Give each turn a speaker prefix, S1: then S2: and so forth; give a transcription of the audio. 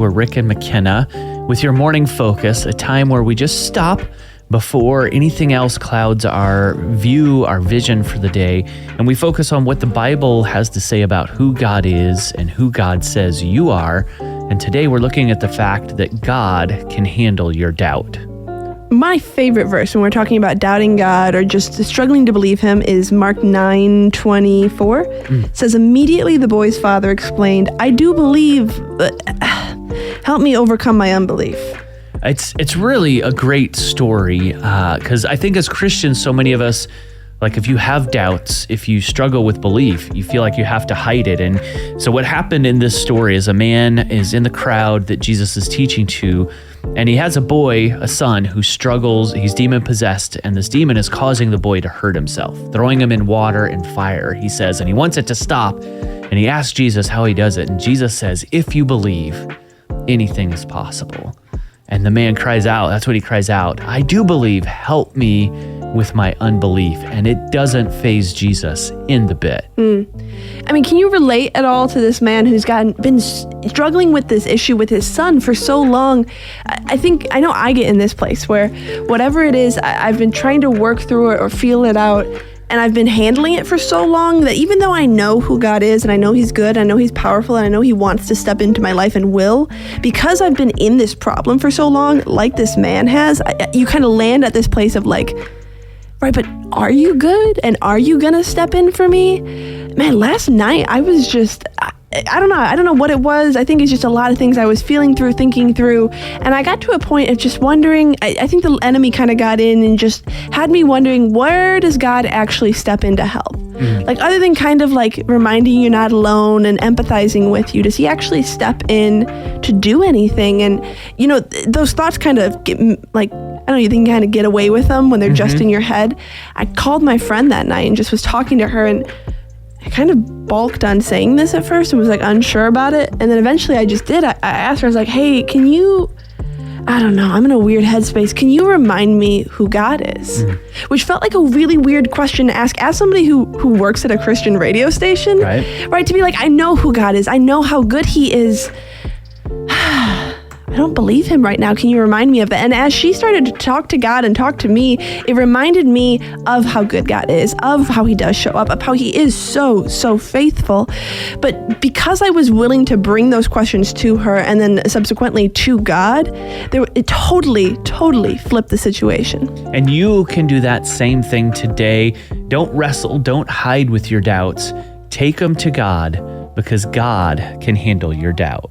S1: We're Rick and McKenna with your morning focus, a time where we just stop before anything else clouds our view, our vision for the day, and we focus on what the Bible has to say about who God is and who God says you are. And today we're looking at the fact that God can handle your doubt.
S2: My favorite verse when we're talking about doubting God or just struggling to believe him is Mark 9:24. It says, immediately the boy's father explained, I do believe, but help me overcome my unbelief.
S1: It's really a great story because I think as Christians, so many of us, like if you have doubts, if you struggle with belief, you feel like you have to hide it. And so what happened in this story is a man is in the crowd that Jesus is teaching to, and he has a boy, a son, who struggles. He's demon possessed, and this demon is causing the boy to hurt himself, throwing him in water and fire, he says, and he wants it to stop. And he asks Jesus how he does it. And Jesus says, if you believe, anything is possible. And the man cries out, that's what he cries out, I do believe, help me with my unbelief. And it doesn't faze Jesus in the bit.
S2: I mean, can you relate at all to this man who's been struggling with this issue with his son for so long? I know I get in this place where whatever it is, I've been trying to work through it or feel it out. And I've been handling it for so long that even though I know who God is and I know he's good, I know he's powerful, and I know he wants to step into my life and will, because I've been in this problem for so long, like this man has, you kind of land at this place of like, right, but are you good? And are you going to step in for me? Man, last night I was just, I don't know what it was. I think it's just a lot of things I was feeling through, thinking through. And I got to a point of just wondering, I think the enemy kind of got in and just had me wondering, where does God actually step in to help? Like, other than kind of like reminding you not alone and empathizing with you, does he actually step in to do anything? And, you know, those thoughts kind of get like, I don't know, you can kind of get away with them when they're just in your head. I called my friend that night and just was talking to her, and I kind of balked on saying this at first and was like unsure about it. And then eventually I just did. I asked her, I was like, hey, can you, I don't know, I'm in a weird headspace. Can you remind me who God is? Which felt like a really weird question to ask as somebody who works at a Christian radio station. Right? To be like, I know who God is. I know how good he is. I don't believe him right now. Can you remind me of it? And as she started to talk to God and talk to me, it reminded me of how good God is, of how he does show up, of how he is so, so faithful. But because I was willing to bring those questions to her and then subsequently to God, it totally, totally flipped the situation.
S1: And you can do that same thing today. Don't wrestle, don't hide with your doubts. Take them to God, because God can handle your doubt.